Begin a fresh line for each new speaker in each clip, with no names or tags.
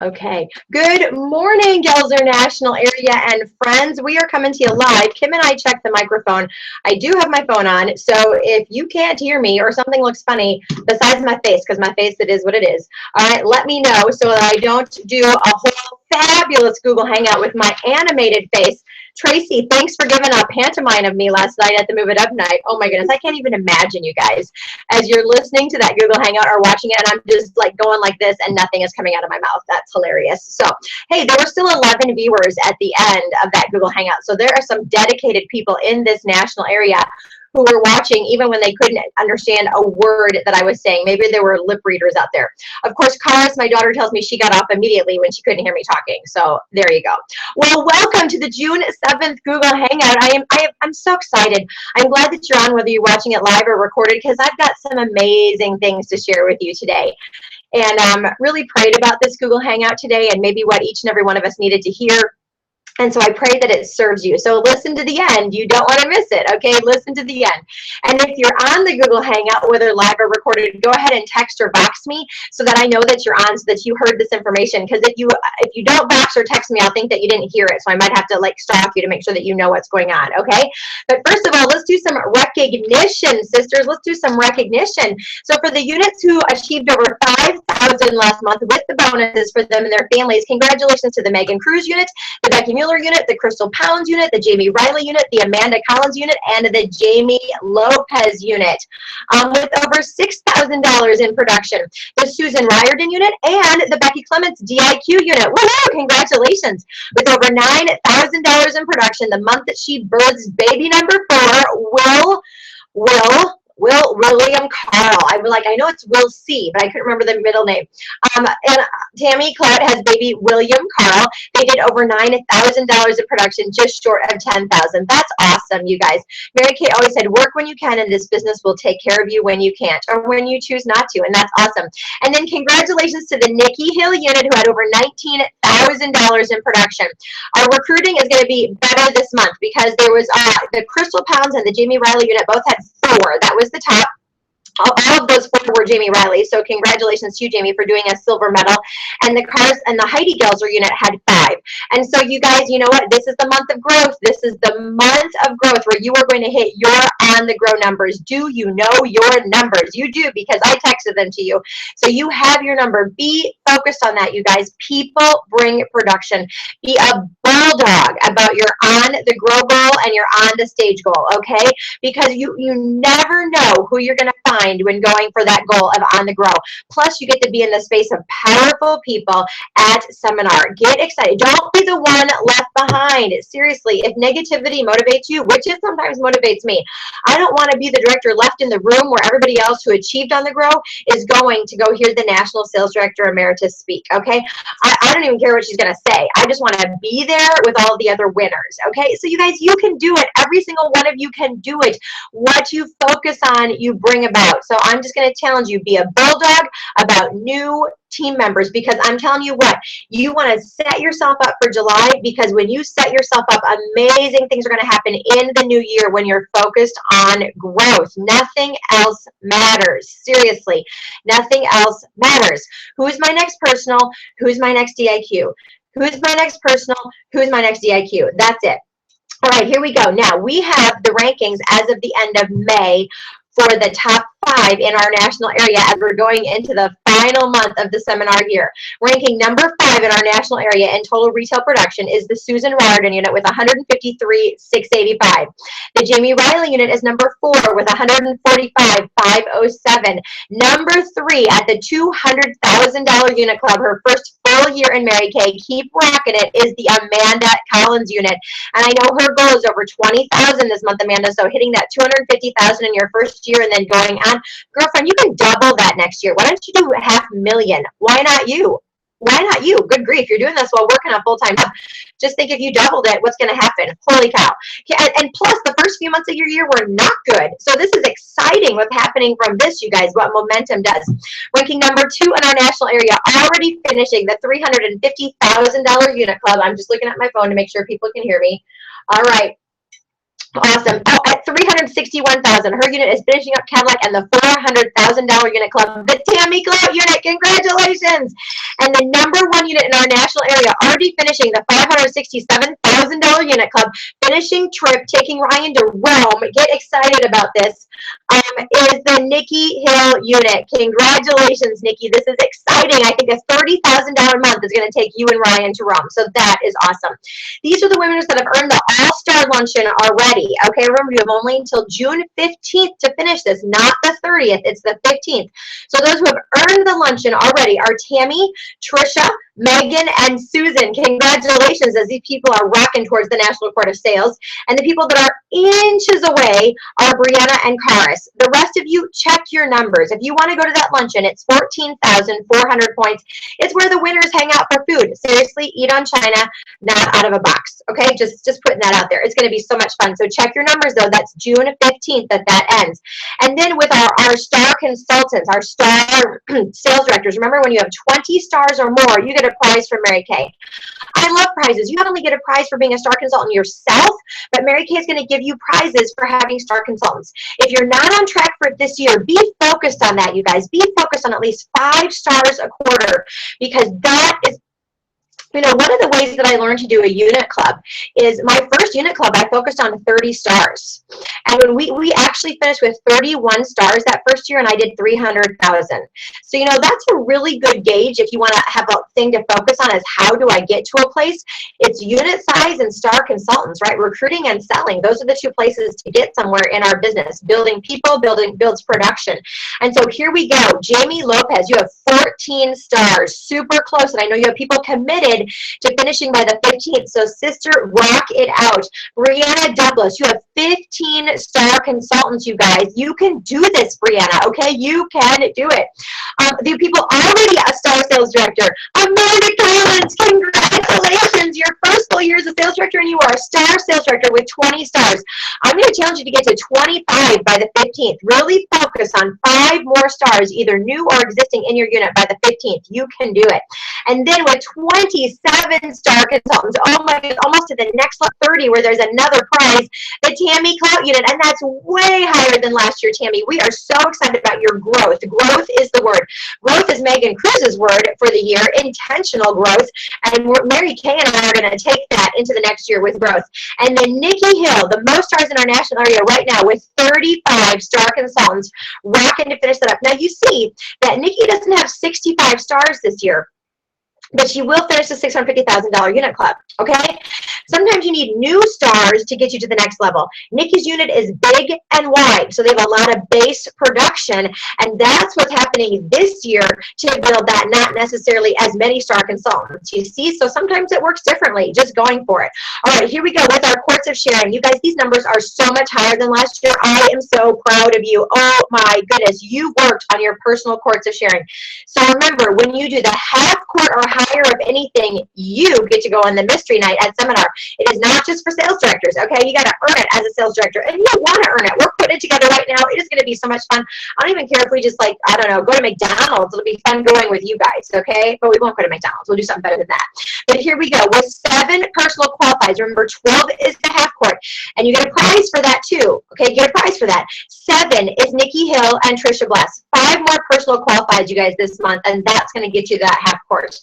Okay. Good morning, Gelser National Area and friends. We are coming to you live. Kim and I checked the microphone. I do have my phone on, so if you can't hear me or something looks funny besides my face, because my face, it is what it is, all right, let me know so that I don't do a whole fabulous Google Hangout with my animated face. Tracy, thanks for giving a pantomime of me last night at the Move It Up night. Oh my goodness, I can't even imagine, you guys, as you're listening to that Google Hangout or watching it, and I'm just like going like this and nothing is coming out of my mouth. That's hilarious. So, hey, there were still 11 viewers at the end of that Google Hangout. So there are some dedicated people in this national area who were watching even when they couldn't understand a word that I was saying. Maybe there were lip readers out there. Of course, Karis, my daughter, tells me she got off immediately when she couldn't hear me talking. So there you go. Well, welcome to the June 7th Google Hangout. I'm so excited. I'm glad that you're on, whether you're watching it live or recorded, because I've got some amazing things to share with you today. And really prayed about this Google Hangout today and maybe what each and every one of us needed to hear. And so I pray that it serves you. So listen to the end. You don't want to miss it, okay? Listen to the end. And if you're on the Google Hangout, whether live or recorded, go ahead and text or box me so that I know that you're on, so that you heard this information. Because if you don't box or text me, I'll think that you didn't hear it. So I might have to like stop you to make sure that you know what's going on, okay? But first of all, let's do some recognition, sisters. Let's do some recognition. So for the units who achieved over 5,000 last month with the bonuses for them and their families, congratulations to the Megan Cruz unit, the Becky Mueller unit, the Crystal Pounds unit, the Jamie Riley unit, the Amanda Collins unit, and the Jamie Lopez unit, with over $6,000 in production. The Susan Riordan unit and the Becky Clements DIQ unit. Woohoo! Congratulations! With over $9,000 in production, the month that she births baby number 4, William Carl. I know it's Will C, but I couldn't remember the middle name. And Tammy Clout has baby William Carl. They did over $9,000 in production, just short of $10,000. That's awesome, you guys. Mary Kay always said, work when you can, and this business will take care of you when you can't, or when you choose not to, and that's awesome. And then congratulations to the Nikki Hill unit, who had over $19,000 in production. Our recruiting is going to be better this month because there was the Crystal Pounds and the Jamie Riley unit both had 4. That was the top. All of those 4 were Jamie Riley, so congratulations to you, Jamie, for doing a silver medal. And the Cars and the Heidi Gelser unit had 5. And so you guys, you know what? This is the month of growth. This is the month of growth where you are going to hit your on the grow numbers. Do you know your numbers? You do, because I texted them to you. So you have your number. Be focused on that, you guys. People bring production. Be a bulldog about your on the grow goal and your on the stage goal, okay? Because you never know who you're going to find when going for that goal of on the grow. Plus, you get to be in the space of powerful people at seminar. Get excited. Don't be the one left behind. Seriously, if negativity motivates you, which it sometimes motivates me, I don't want to be the director left in the room where everybody else who achieved on the grow is going to go hear the National Sales Director Emeritus speak, okay? I don't even care what she's going to say. I just want to be there with all the other winners, okay? So you guys, you can do it. Every single one of you can do it. What you focus on, you bring about. So I'm just going to challenge you, be a bulldog about new team members, because I'm telling you what, you want to set yourself up for July, because when you set yourself up, amazing things are going to happen in the new year when you're focused on growth. Nothing else matters. Seriously, nothing else matters. Who's my next personal? Who's my next DIQ? Who's my next personal? Who's my next DIQ? That's it. All right, here we go. Now, we have the rankings as of the end of May for the top 5 in our national area as we're going into the final month of the seminar year. Ranking number 5 in our national area in total retail production is the Susan Riordan unit with 153,685. The Jamie Riley unit is number 4 with 145,507. Number 3 at the $200,000 unit club, her first full year in Mary Kay, keep rocking it, is the Amanda Collins unit. And I know her goal is over 20,000 this month, Amanda, so hitting that 250,000 in your first year and then going on. Girlfriend, you can double that next year. Why don't you do $500,000? Why not you? Why not you? Good grief, you're doing this while working a full-time job. Just think, if you doubled it, what's going to happen? Holy cow. And plus, the first few months of your year were not good. So this is exciting what's happening from this, you guys, what momentum does. Ranking number 2 in our national area, already finishing the $350,000 unit club. I'm just looking at my phone to make sure people can hear me. All right. Awesome. Oh, at 361,000, her unit is finishing up Cadillac and the $400,000 unit club, the Tammy Clout unit. Congratulations! And the number one unit in our national area, already finishing the $567,000 unit club, finishing trip, taking Ryan to Rome. Get excited about this. Is the Nikki Hill unit. Congratulations, Nikki. This is exciting. I think a $30,000 month is going to take you and Ryan to Rome. So that is awesome. These are the winners that have earned the All-Star Luncheon already. Okay, remember, you have only until June 15th to finish this, not the 30th. It's the 15th. So those who have earned the luncheon already are Tammy, Trisha, Megan, and Susan. Congratulations, as these people are rocking towards the National Court of Sales. And the people that are inches away are Brianna and Karis. The rest of you, check your numbers. If you want to go to that luncheon, it's 14,400 points. It's where the winners hang out for food. Seriously, eat on China, not out of a box. Okay, just putting that out there. It's going to be so much fun. So check your numbers, though. That's June 15th that ends. And then with our star consultants, our star sales directors, remember, when you have 20 stars or more, you get a prize from Mary Kay. I love prizes. You not only get a prize for being a star consultant yourself, but Mary Kay is going to give you prizes for having star consultants. If you're not on track for it this year, be focused on that, you guys. Be focused on at least 5 stars a quarter, because that is, you know, one of the ways that I learned to do a unit club is my first unit club, I focused on 30 stars. And we actually finished with 31 stars that first year, and I did 300,000. So, you know, that's a really good gauge if you want to have a thing to focus on, is how do I get to a place? It's unit size and star consultants, right? Recruiting and selling. Those are the 2 places to get somewhere in our business. Building people, builds production. And so here we go. Jamie Lopez, you have 14 stars, super close. And I know you have people committed to finishing by the 15th. So sister, rock it out. Brianna Douglas, you have 15 star consultants, you guys. You can do this, Brianna, okay? You can do it. The people already a star sales director. Amanda Collins, congratulations. Your first full year as a sales director, and you are a star sales director with 20 stars. I'm going to challenge you to get to 25 by the 15th. Really focus on 5 more stars, either new or existing in your unit by the 15th. You can do it. And then with 27 star consultants, oh my goodness, almost to the next 30, where there's another prize, the Tammy Clout unit, and that's way higher than last year, Tammy. We are so excited about your growth. Growth is the word. Growth is Megan Cruz's word for the year, intentional growth, and Mary Kay and I are going to take that into the next year with growth. And then Nikki Hill, the most stars in our national area right now with 35 star consultants, rocking to finish that up. Now you see that Nikki doesn't have 65 stars this year, but she will finish the $650,000 unit club, okay? Sometimes you need new stars to get you to the next level. Nikki's unit is big and wide, so they have a lot of base production, and that's what's happening this year to build that, not necessarily as many star consultants, you see? So sometimes it works differently, just going for it. All right, here we go with our courts of sharing. You guys, these numbers are so much higher than last year. I am so proud of you. Oh my goodness, you worked on your personal courts of sharing. So remember, when you do the half court or higher of anything, you get to go on the mystery night at seminar. It is not just for sales directors, okay? You got to earn it as a sales director, and you want to earn it. We're putting it together right now. It is going to be so much fun. I don't even care if we just, like, I don't know, go to McDonald's. It'll be fun going with you guys, okay? But we won't go to McDonald's. We'll do something better than that. But here we go. With 7 personal qualifiers, remember 12 is the half court, and you get a prize for that too, okay? Get a prize for that. 7 is Nikki Hill and Trisha Bless. 5 more personal qualifiers, you guys, this month, and that's going to get you that half course.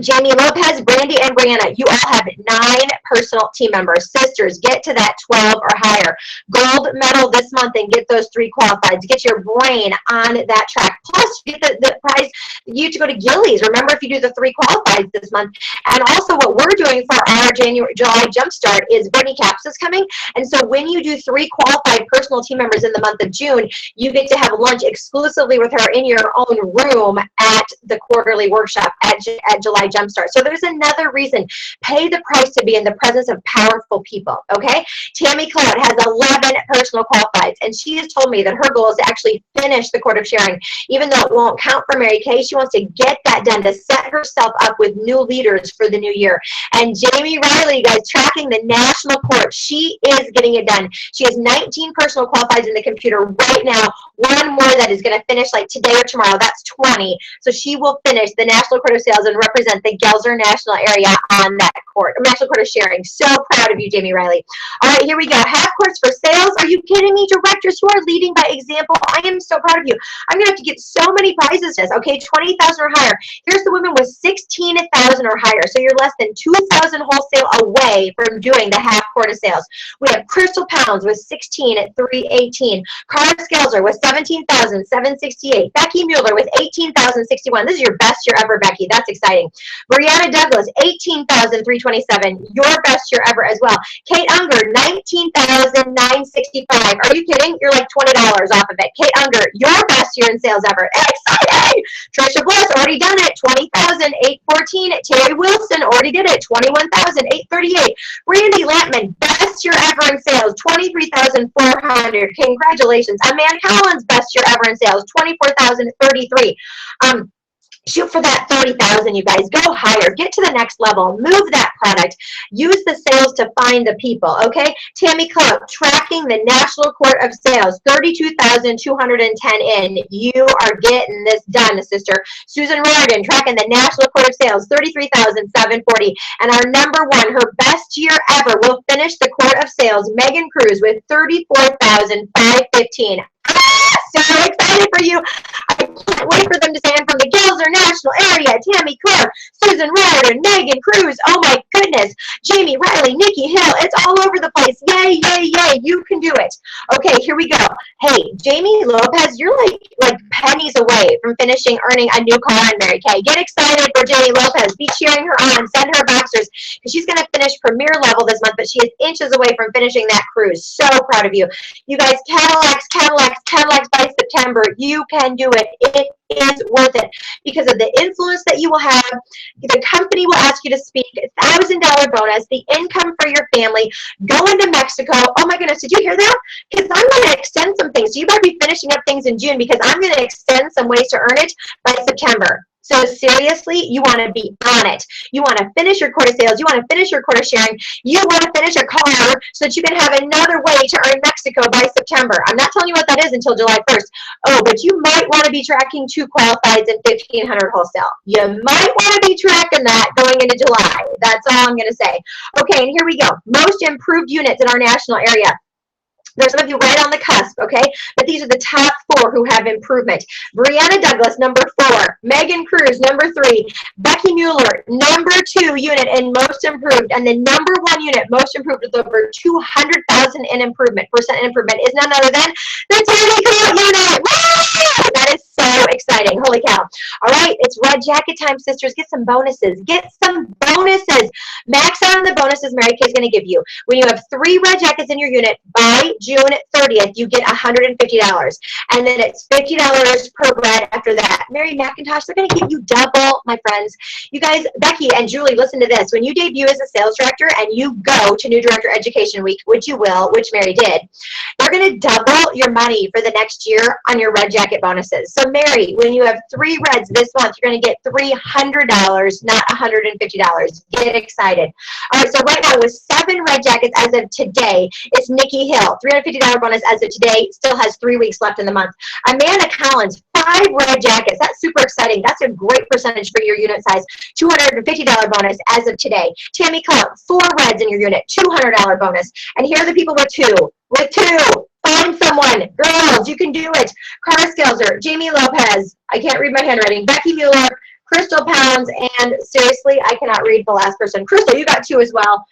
Jamie Lopez, Brandy, and Brianna, you all have 9 personal team members. Sisters, get to that 12 or higher. Gold medal this month and get those 3 qualified. Get your brain on that track. Plus, you get the prize. You have to go to Gillies. Remember, if you do the 3 qualified this month. And also, what we're doing for our July Jumpstart is Brittany Capps is coming. And so when you do 3 qualified personal team members in the month of June, you get to have lunch exclusively with her in your own room at the quarterly workshop at July Jumpstart. So there's another reason. Pay the price to be in the presence of powerful people, okay? Tammy Clout has 11 personal qualifieds, and she has told me that her goal is to actually finish the Court of Sharing. Even though it won't count for Mary Kay, she wants to get that done to set herself up with new leaders for the new year. And Jamie Riley, guys, tracking the national court, she is getting it done. She has 19 personal qualifieds in the computer right now. 1 more that is going to finish like today or tomorrow. That's 20. So she will finish the National Court of quarter sales and represent the Gelser National area on that national quarter sharing. So proud of you, Jamie Riley. All right, here we go. Half course for sales. Are you kidding me? Directors who are leading by example. I am so proud of you. I'm gonna have to get so many prizes. Okay, 20,000 or higher. Here's the women with 16,000 or higher. So you're less than 2,000 wholesale away from doing the half quarter sales. We have Crystal Pounds with 16 at 318. Cara Skelzer with 17,768. Becky Mueller with 18,061. This is your best year ever, Becky. That's exciting. Brianna Douglas, 18,327. Your best year ever as well. Kate Unger, 19,965. Are you kidding? You're like $20 off of it. Kate Unger, your best year in sales ever. Exciting! Trisha Bliss, already done it. 20,814. Terry Wilson, already did it. 21,838. Brandy Lampman, best year ever in sales. 23,400. Congratulations. Amanda Collins, best year ever in sales. 24,033. Shoot for that 30,000, you guys. Go higher. Get to the next level. Move that product. Use the sales to find the people, okay? Tammy Clark, tracking the National Court of Sales, 32,210 in. You are getting this done, sister. Susan Riordan, tracking the National Court of Sales, 33,740. And our number one, her best year ever, will finish the Court of Sales, Megan Cruz, with 34,515. So excited for you. I can't wait for them to say I'm from the Gelser National area. Tammy Clark, Susan Riordan, Megan Cruz. Oh my goodness. Jamie Riley, Nikki Hill. It's all over the place. Yay, yay, yay. You can do it. Okay, here we go. Hey, Jamie Lopez, you're like pennies away from finishing earning a new car on Mary Kay. Get excited for Jamie Lopez. Be cheering her on. Send her boxers because she's going to finish premier level this month, but she is inches away from finishing that cruise. So proud of you. You guys, Cadillacs by September. You can do it. It is worth it because of the influence that you will have. The company will ask you to speak. $1,000 bonus. The income for your family. Going to Mexico. Oh my goodness, did you hear that? Because I'm going to extend some things. So you better be finishing up things in June because I'm going to extend some ways to earn it by September. So seriously, you want to be on it. You want to finish your quarter sales. You want to finish your quarter sharing. You want to finish a car so that you can have another way to earn Mexico by September. I'm not telling you what that is until July 1st. Oh, but you might want to be tracking 2 qualifieds and 1,500 wholesale. You might want to be tracking that going into July. That's all I'm going to say. Okay, and here we go. Most improved units in our national area. There's some of you right on the cusp, okay? But these are the top 4 who have improvement. Brianna Douglas, number 4. Megan Cruz, number 3. Becky Mueller, number 2 unit in most improved. And the number 1 unit most improved with over 200,000 in improvement, percent improvement is none other than the Tammy Clark unit. Woo! That is so exciting. Holy cow. All right, it's red jacket time, sisters. Get some bonuses. Get some bonuses. Max out on the bonuses Mary Kay's going to give you. When you have 3 red jackets in your unit by June 30th, you get $150. And then it's $50 per red after that. Mary McIntosh, they're going to give you double, my friends. You guys, Becky and Julie, listen to this. When you debut as a sales director and you go to New Director Education Week, which you will, which Mary did, you're going to double your money for the next year on your red jacket bonuses. So Mary, when you have 3 reds this month, you're going to get $300, not $150. Get excited. All right, so right now with 7 red jackets as of today, it's Nikki Hill, $350 bonus as of today, still has 3 weeks left in the month. Amanda Collins, 5 red jackets. That's super exciting. That's a great percentage for your unit size. $250 bonus as of today. Tammy Clark, 4 reds in your unit, $200 bonus. And here are the people with 2. With 2. Find someone. Girls, you can do it. Cara Skelzer, Jamie Lopez. I can't read my handwriting. Becky Mueller, Crystal Pounds, and seriously, I cannot read the last person. Crystal, you got 2 as well.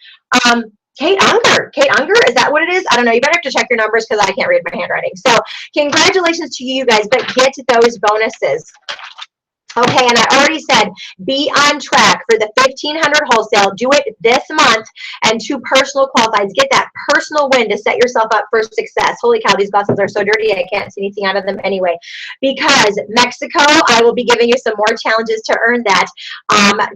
Kate Unger. Kate Unger, is that what it is? I don't know. You better have to check your numbers because I can't read my handwriting. So congratulations to you guys, but get those bonuses. Okay, and I already said, be on track for the 1,500 wholesale. Do it this month, and 2 personal qualifieds. Get that personal win to set yourself up for success. Holy cow, these glasses are so dirty, I can't see anything out of them anyway. Because Mexico, I will be giving you some more challenges to earn that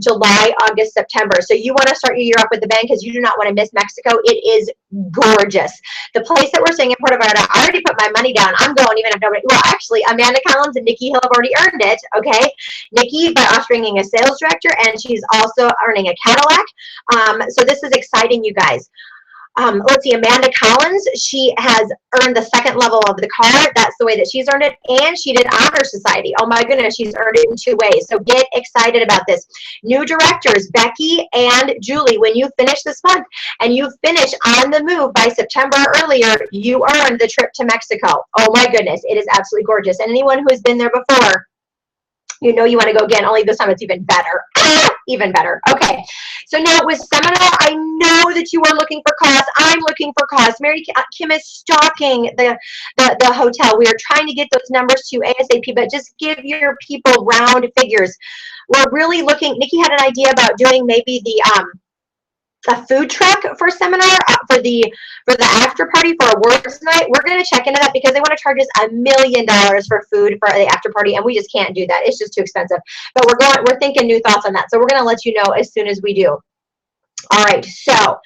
July, August, September. So you want to start your year off with the bang because you do not want to miss Mexico. It is gorgeous. The place that we're staying in Puerto Vallarta, I already put my money down. I'm going even if nobody, well, actually, Amanda Collins and Nikki Hill have already earned it, okay? Nikki by us bringing a sales director, and she's also earning a Cadillac. So this is exciting, you guys. Let's see, Amanda Collins, she has earned the second level of the car. That's the way that she's earned it. And she did Honor Society. Oh my goodness, she's earned it in 2 ways. So get excited about this. New directors, Becky and Julie, when you finish this month and you finish on the move by September or earlier, you earned the trip to Mexico. Oh my goodness, it is absolutely gorgeous. And anyone who has been there before, you know you want to go again, only this time it's even better. Even better. Okay. So now with Seminar, I know that you are looking for costs. I'm looking for costs. Mary Kim is stalking the hotel. We are trying to get those numbers to you ASAP, but just give your people round figures. We're really looking, Nikki had an idea about doing maybe the a food truck for Seminar for the after party for awards night. We're going to check into that because they want to charge us $1 million for food for the after party, and we just can't do that. It's just too expensive. But we're thinking new thoughts on that. So we're going to let you know as soon as we do. All right. So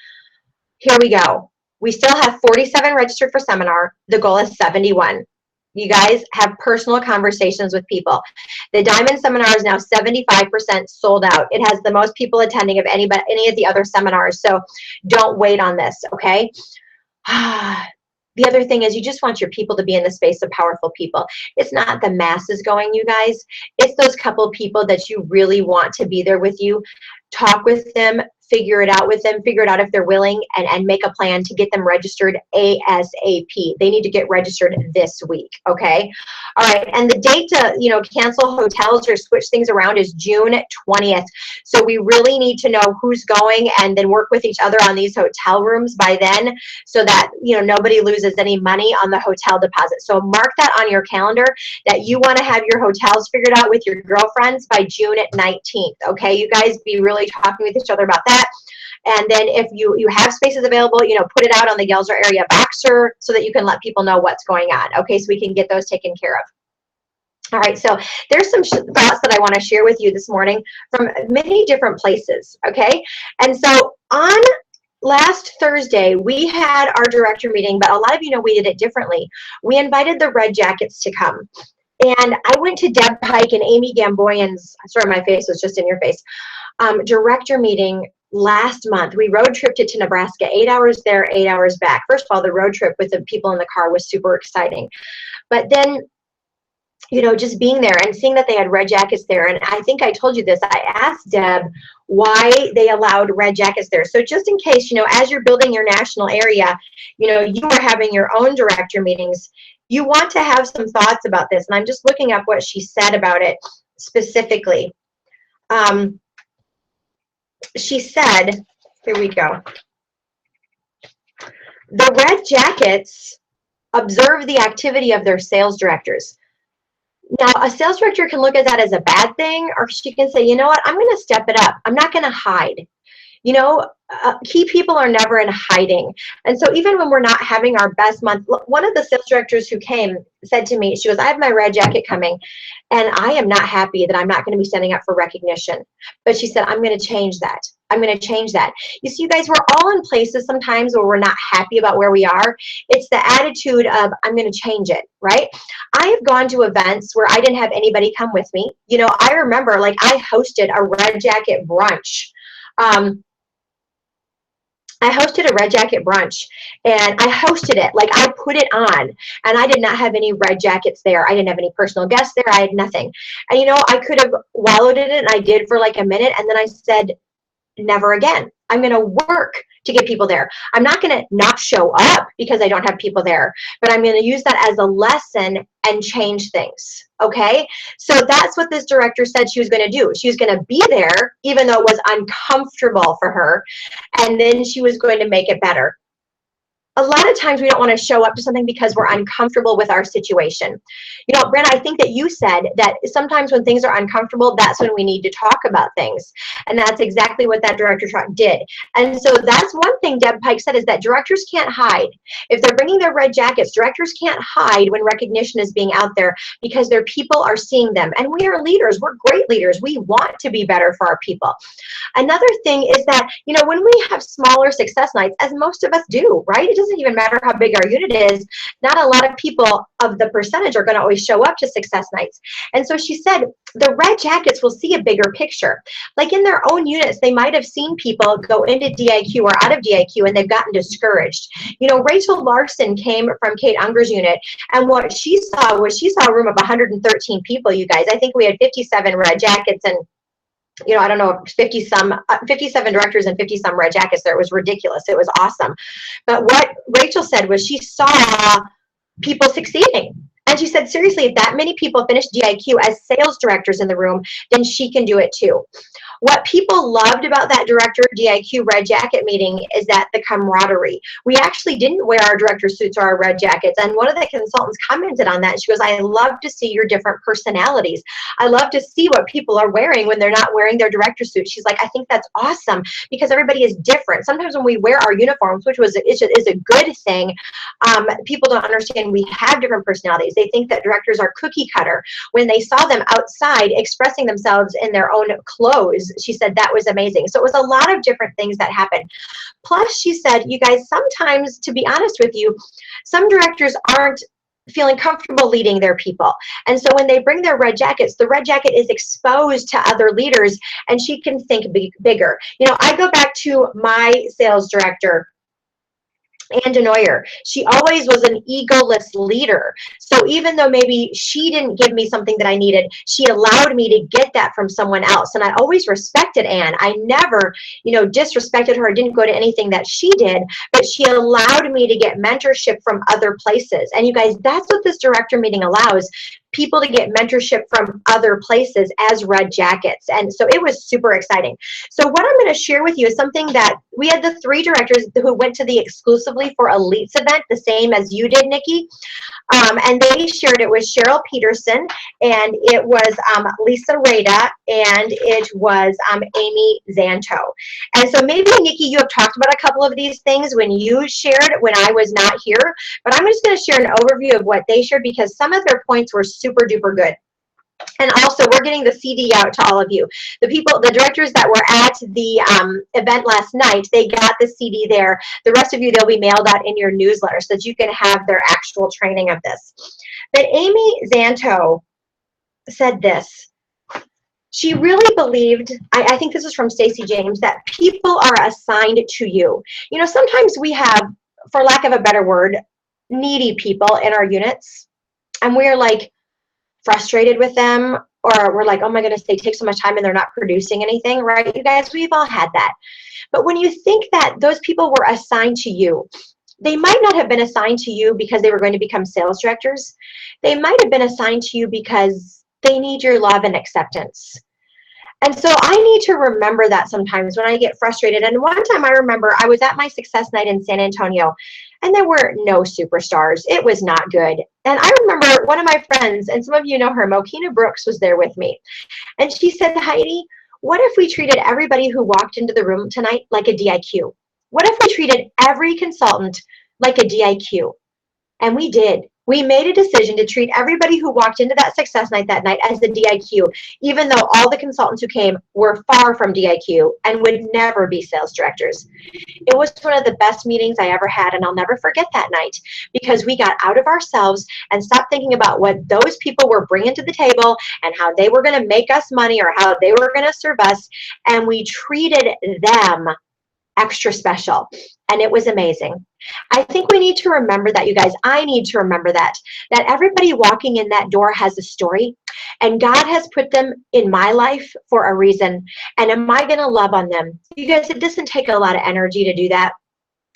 here we go. We still have 47 registered for Seminar. The goal is 71. You guys have personal conversations with people. The Diamond Seminar is now 75% sold out. It has the most people attending of any of the other seminars. So don't wait on this, okay? The other thing is you just want your people to be in the space of powerful people. It's not the masses going, you guys. It's those couple people that you really want to be there with you. Talk with them, figure it out with them, figure it out if they're willing, and make a plan to get them registered ASAP. They need to get registered this week, okay? All right, and the date to, cancel hotels or switch things around is June 20th. So we really need to know who's going and then work with each other on these hotel rooms by then so that, nobody loses any money on the hotel deposit. So mark that on your calendar that you want to have your hotels figured out with your girlfriends by June 19th, okay? You guys be really talking with each other about that. And then if you have spaces available, put it out on the Gelser area Boxer so that you can let people know what's going on. Okay, so we can get those taken care of. All right, so there's some thoughts that I want to share with you this morning from many different places, okay? And so on last Thursday, we had our director meeting, but a lot of you know we did it differently. We invited the Red Jackets to come. And I went to Deb Pike and Amy Gamboyan's, sorry, my face was just in your face, director meeting last month. We road tripped it to Nebraska, 8 hours there, 8 hours back. First of all, the road trip with the people in the car was super exciting. But then, just being there and seeing that they had Red Jackets there. And I think I told you this, I asked Deb why they allowed Red Jackets there. So just in case, as you're building your national area, you are having your own director meetings, you want to have some thoughts about this. And I'm just looking up what she said about it specifically. She said, here we go. The Red Jackets observe the activity of their sales directors. Now, a sales director can look at that as a bad thing, or she can say, you know what, I'm going to step it up. I'm not going to hide. Key people are never in hiding. And so even when we're not having our best month, one of the sales directors who came said to me, she goes, I have my Red Jacket coming, and I am not happy that I'm not going to be standing up for recognition. But she said, I'm going to change that. I'm going to change that. You see, you guys, we're all in places sometimes where we're not happy about where we are. It's the attitude of, I'm going to change it, right? I have gone to events where I didn't have anybody come with me. I remember, I hosted a Red Jacket brunch. I hosted a Red Jacket brunch, and I hosted it, I put it on, and I did not have any Red Jackets there. I didn't have any personal guests there. I had nothing. And I could have wallowed in it, and I did for a minute, and then I said, never again. I'm going to work to get people there. I'm not going to not show up because I don't have people there, but I'm going to use that as a lesson and change things. Okay. So that's what this director said she was going to do. She was going to be there, even though it was uncomfortable for her. And then she was going to make it better. A lot of times we don't want to show up to something because we're uncomfortable with our situation. Brenda, I think that you said that sometimes when things are uncomfortable, that's when we need to talk about things. And that's exactly what that director did. And so that's one thing Deb Pike said, is that directors can't hide. If they're bringing their Red Jackets, directors can't hide when recognition is being out there because their people are seeing them. And we are leaders. We're great leaders. We want to be better for our people. Another thing is that, when we have smaller success nights, as most of us do, right? It doesn't even matter how big our unit is. Not a lot of people of the percentage are going to always show up to success nights. And so she said, the red jackets will see a bigger picture. Like in their own units, they might have seen people go into DIQ or out of DIQ and they've gotten discouraged. You know, Rachel Larson came from Kate Unger's unit, and what she saw was she saw a room of 113 people, you guys. I think we had 57 red jackets and, you know, I don't know, 57 directors and 50 some red jackets there. It was ridiculous. It was awesome. But what Rachel said was she saw people succeeding. And she said, seriously, if that many people finish DIQ as sales directors in the room, then she can do it too. What people loved about that director DIQ red jacket meeting is that the camaraderie. We actually didn't wear our director suits or our red jackets. And one of the consultants commented on that. She goes, I love to see your different personalities. I love to see what people are wearing when they're not wearing their director suit. She's like, I think that's awesome because everybody is different. Sometimes when we wear our uniforms, which is a good thing, people don't understand we have different personalities. They think that directors are cookie cutter. When they saw them outside expressing themselves in their own clothes, she said that was amazing. So it was a lot of different things that happened. Plus, she said, you guys, sometimes, to be honest with you, some directors aren't feeling comfortable leading their people. And so when they bring their red jackets, the red jacket is exposed to other leaders and she can think bigger. You know, I go back to my sales director, Ann Denoyer. She always was an egoless leader. So even though maybe she didn't give me something that I needed, she allowed me to get that from someone else. And I always respected Ann. I never, you know, disrespected her, didn't go to anything that she did, but she allowed me to get mentorship from other places. And you guys, that's what this director meeting allows. People to get mentorship from other places as red jackets. And so it was super exciting. So what I'm going to share with you is something that we had the 3 directors who went to the Exclusively for Elites event, the same as you did, Nikki. And they shared it with Cheryl Peterson, and it was Lisa Rada, and it was Amy Zanto. And so maybe, Nikki, you have talked about a couple of these things when you shared when I was not here, but I'm just going to share an overview of what they shared because some of their points were super duper good. And also, we're getting the CD out to all of you. The directors that were at the event last night, they got the CD there. The rest of you, they'll be mailed out in your newsletter so that you can have their actual training of this. But Amy Zanto said this. She really believed, I think this is from Stacey James, that people are assigned to you. You know, sometimes we have, for lack of a better word, needy people in our units, and we're like, frustrated with them, or we're like, oh my goodness, they take so much time and they're not producing anything, right? You guys, we've all had that. But when you think that those people were assigned to you, they might not have been assigned to you because they were going to become sales directors. They might have been assigned to you because they need your love and acceptance. And so I need to remember that sometimes when I get frustrated. And one time I remember I was at my success night in San Antonio and there were no superstars. It was not good. And I remember one of my friends, and some of you know her, Mokina Brooks, was there with me. And she said, Heidi, what if we treated everybody who walked into the room tonight like a DIQ? What if we treated every consultant like a DIQ? And we did. We made a decision to treat everybody who walked into that success night that night as the DIQ, even though all the consultants who came were far from DIQ and would never be sales directors. It was one of the best meetings I ever had, and I'll never forget that night because we got out of ourselves and stopped thinking about what those people were bringing to the table and how they were going to make us money or how they were going to serve us, and we treated them extra special. And it was amazing. I think we need to remember that, you guys. I need to remember that everybody walking in that door has a story, and God has put them in my life for a reason. And am I going to love on them? You guys, it doesn't take a lot of energy to do that,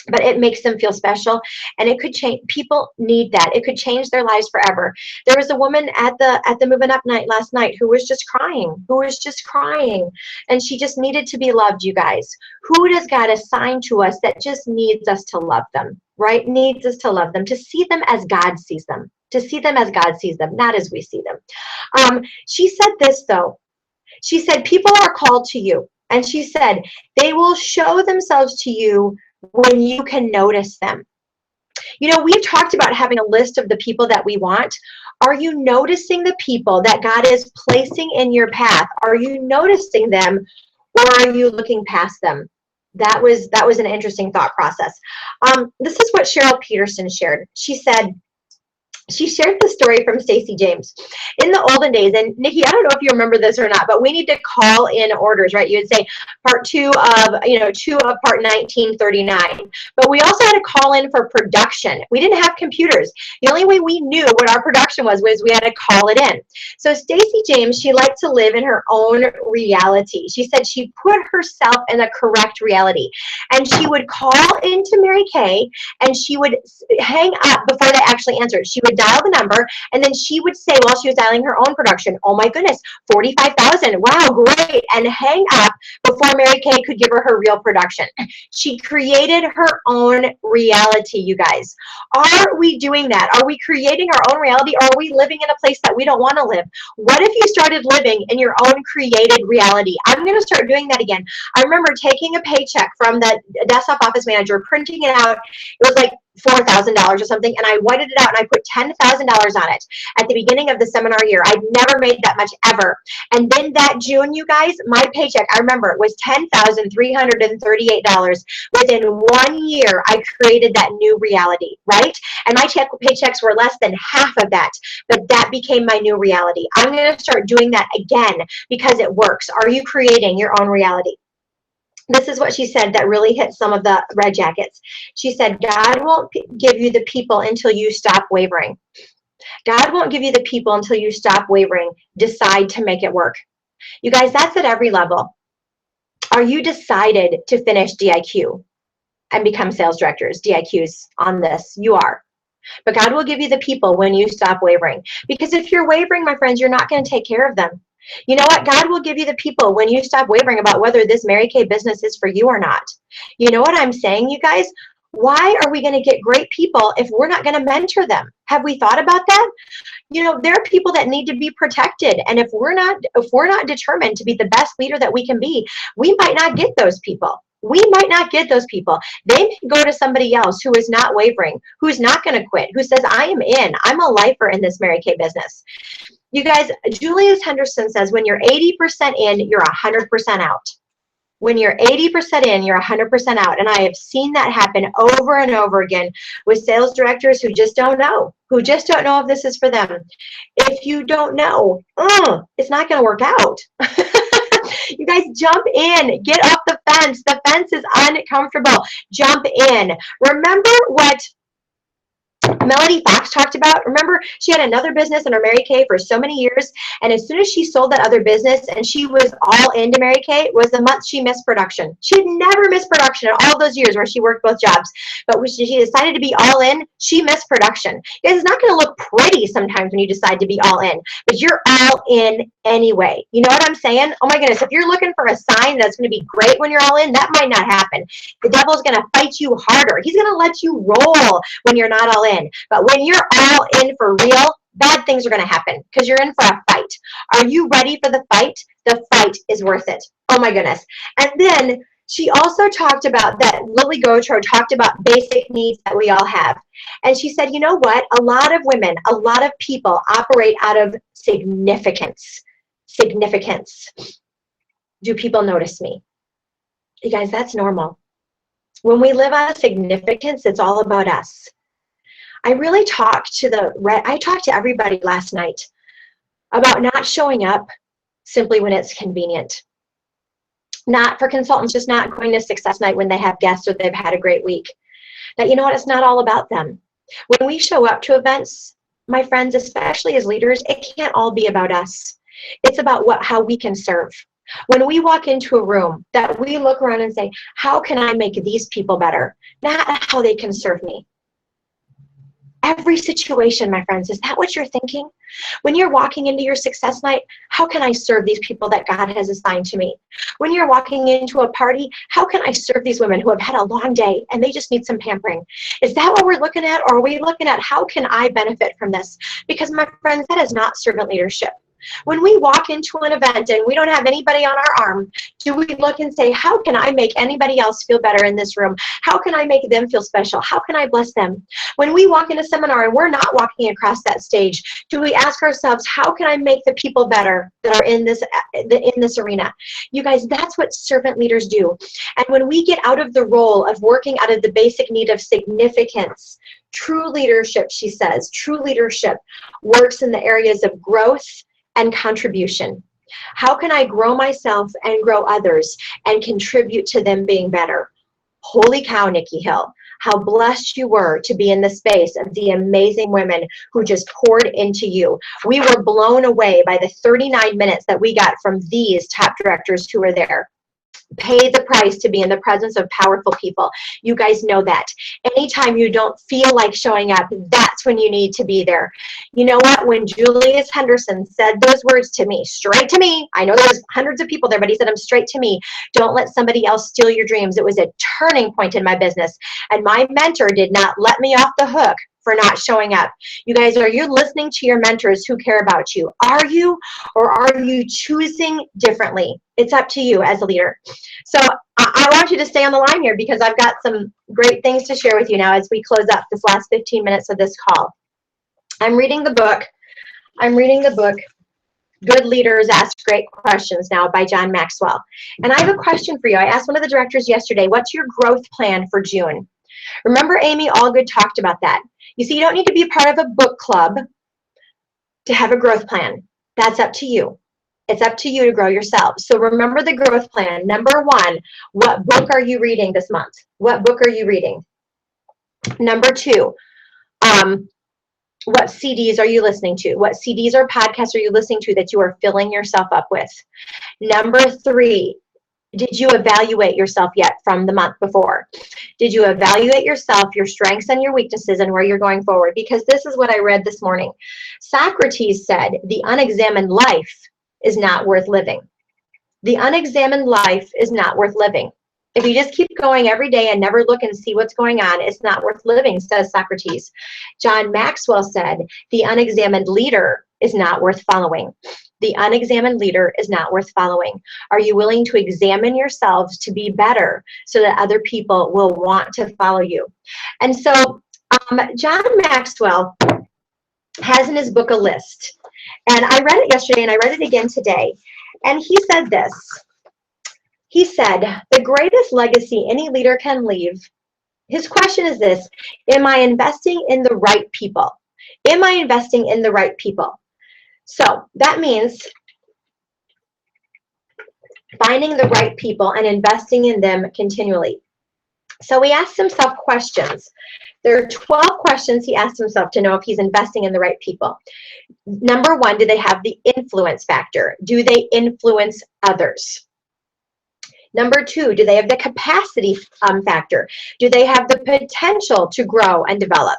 but it makes them feel special, and it could change. People need that. It could change their lives forever. There was a woman at the Moving Up night last night who was just crying, and she just needed to be loved, you guys. Who does God assign to us that just needs us to love them, right? Needs us to love them, to see them as God sees them, to see them as God sees them, not as we see them. She said this, though. She said, people are called to you, and she said, they will show themselves to you when you can notice them. You know, we've talked about having a list of the people that we want. Are you noticing the people that God is placing in your path? Are you noticing them, or are you looking past them? That was an interesting thought process. This is what Cheryl Peterson shared. She shared the story from Stacey James. In the olden days, and Nikki, I don't know if you remember this or not, but we need to call in orders, right? You would say part 2 of, two of part 1939. But we also had to call in for production. We didn't have computers. The only way we knew what our production was we had to call it in. So Stacey James, she liked to live in her own reality. She said she put herself in the correct reality. And she would call into Mary Kay, and she would hang up before they actually answered. She would dial the number, and then she would say while she was dialing her own production, oh my goodness, 45,000, wow, great, and hang up before Mary Kay could give her real production. She created her own reality, you guys. Are we doing that? Are we creating our own reality, or are we living in a place that we don't want to live? What if you started living in your own created reality? I'm going to start doing that again. I remember taking a paycheck from the desktop office manager, printing it out. It was like $4,000 or something, and I whited it out and I put $10,000 on it at the beginning of the seminar year. I'd never made that much ever. And then that June, you guys, my paycheck, I remember, it was $10,338. Within 1 year, I created that new reality, right? And my paychecks were less than half of that, but that became my new reality. I'm going to start doing that again because it works. Are you creating your own reality? This is what she said that really hit some of the red jackets. She said, God won't give you the people until you stop wavering. God won't give you the people until you stop wavering. Decide to make it work. You guys, that's at every level. Are you decided to finish DIQ and become sales directors, DIQs on this? You are. But God will give you the people when you stop wavering. Because if you're wavering, my friends, you're not going to take care of them. You know what? God will give you the people when you stop wavering about whether this Mary Kay business is for you or not. You know what I'm saying, you guys? Why are we going to get great people if we're not going to mentor them? Have we thought about that? You know, there are people that need to be protected. And if we're not determined to be the best leader that we can be, we might not get those people. We might not get those people. They may go to somebody else who is not wavering, who's not going to quit, who says, I am in. I'm a lifer in this Mary Kay business. You guys, Julius Henderson says, when you're 80% in, you're 100% out. When you're 80% in, you're 100% out. And I have seen that happen over and over again with sales directors who just don't know, if this is for them. If you don't know, it's not going to work out. You guys, jump in, get off the fence. The fence is uncomfortable. Jump in. Remember what Melody Fox talked about? Remember, she had another business in her Mary Kay for so many years, and as soon as she sold that other business and she was all into Mary Kay, was the month she missed production. She had never missed production in all those years where she worked both jobs, but when she decided to be all in, she missed production. Guys, it's not going to look pretty sometimes when you decide to be all in, but you're all in anyway. You know what I'm saying? Oh my goodness, if you're looking for a sign that's going to be great when you're all in, that might not happen. The devil's going to fight you harder. He's going to let you roll when you're not all in. But when you're all in for real, bad things are going to happen because you're in for a fight. Are you ready for the fight? The fight is worth it. Oh my goodness. And then she also talked about that Lily Gautreaux talked about basic needs that we all have. And she said, you know what? A lot of women, a lot of people operate out of significance. Significance. Do people notice me? You guys, that's normal. When we live out of significance, it's all about us. I talked to everybody last night about not showing up simply when it's convenient. Not for consultants, just not going to success night when they have guests or they've had a great week. That, you know what, it's not all about them. When we show up to events, my friends, especially as leaders, it can't all be about us. It's about how we can serve. When we walk into a room, that we look around and say, how can I make these people better? Not how they can serve me. Every situation, my friends, is that what you're thinking? When you're walking into your success night, how can I serve these people that God has assigned to me? When you're walking into a party, how can I serve these women who have had a long day and they just need some pampering? Is that what we're looking at? Or are we looking at how can I benefit from this? Because my friends, that is not servant leadership. When we walk into an event and we don't have anybody on our arm, do we look and say, how can I make anybody else feel better in this room? How can I make them feel special? How can I bless them? When we walk in a seminar and we're not walking across that stage, do we ask ourselves, how can I make the people better that are in this arena? You guys, that's what servant leaders do. And when we get out of the role of working out of the basic need of significance, true leadership, she says, true leadership works in the areas of growth and contribution. How can I grow myself and grow others and contribute to them being better? Holy cow, Nikki Hill, how blessed you were to be in the space of the amazing women who just poured into you. We were blown away by the 39 minutes that we got from these top directors who were there. Pay the price to be in the presence of powerful people. You guys know that. Anytime you don't feel like showing up, that's when you need to be there. You know what? When Julius Henderson said those words to me, straight to me, I know there's hundreds of people there, but he said them straight to me. Don't let somebody else steal your dreams. It was a turning point in my business. And my mentor did not let me off the hook for not showing up. You guys, are you listening to your mentors who care about you? Are you, or are you choosing differently? It's up to you as a leader. So I want you to stay on the line here because I've got some great things to share with you now as we close up this last 15 minutes of this call. I'm reading the book, Good Leaders Ask Great Questions now by John Maxwell. And I have a question for you. I asked one of the directors yesterday, what's your growth plan for June? Remember Amy Allgood talked about that. You see, you don't need to be a part of a book club to have a growth plan. That's up to you. It's up to you to grow yourself. So remember the growth plan. Number one, what book are you reading this month? What book are you reading? Number two, what CDs are you listening to? What CDs or podcasts are you listening to that you are filling yourself up with? Number three, did you evaluate yourself yet from the month before? Did you evaluate yourself, your strengths and your weaknesses, and where you're going forward? Because this is what I read this morning. Socrates said, the unexamined life is not worth living. The unexamined life is not worth living. If you just keep going every day and never look and see what's going on, it's not worth living, says Socrates. John Maxwell said, the unexamined leader is not worth following. The unexamined leader is not worth following. Are you willing to examine yourselves to be better so that other people will want to follow you? And so John Maxwell has in his book a list. And I read it yesterday and I read it again today. And he said this. He said, the greatest legacy any leader can leave, his question is this, am I investing in the right people? Am I investing in the right people? So that means finding the right people and investing in them continually. So he asked himself questions. There are 12 questions he asked himself to know if he's investing in the right people. Number one, do they have the influence factor? Do they influence others? Number two, do they have the capacity factor? Do they have the potential to grow and develop?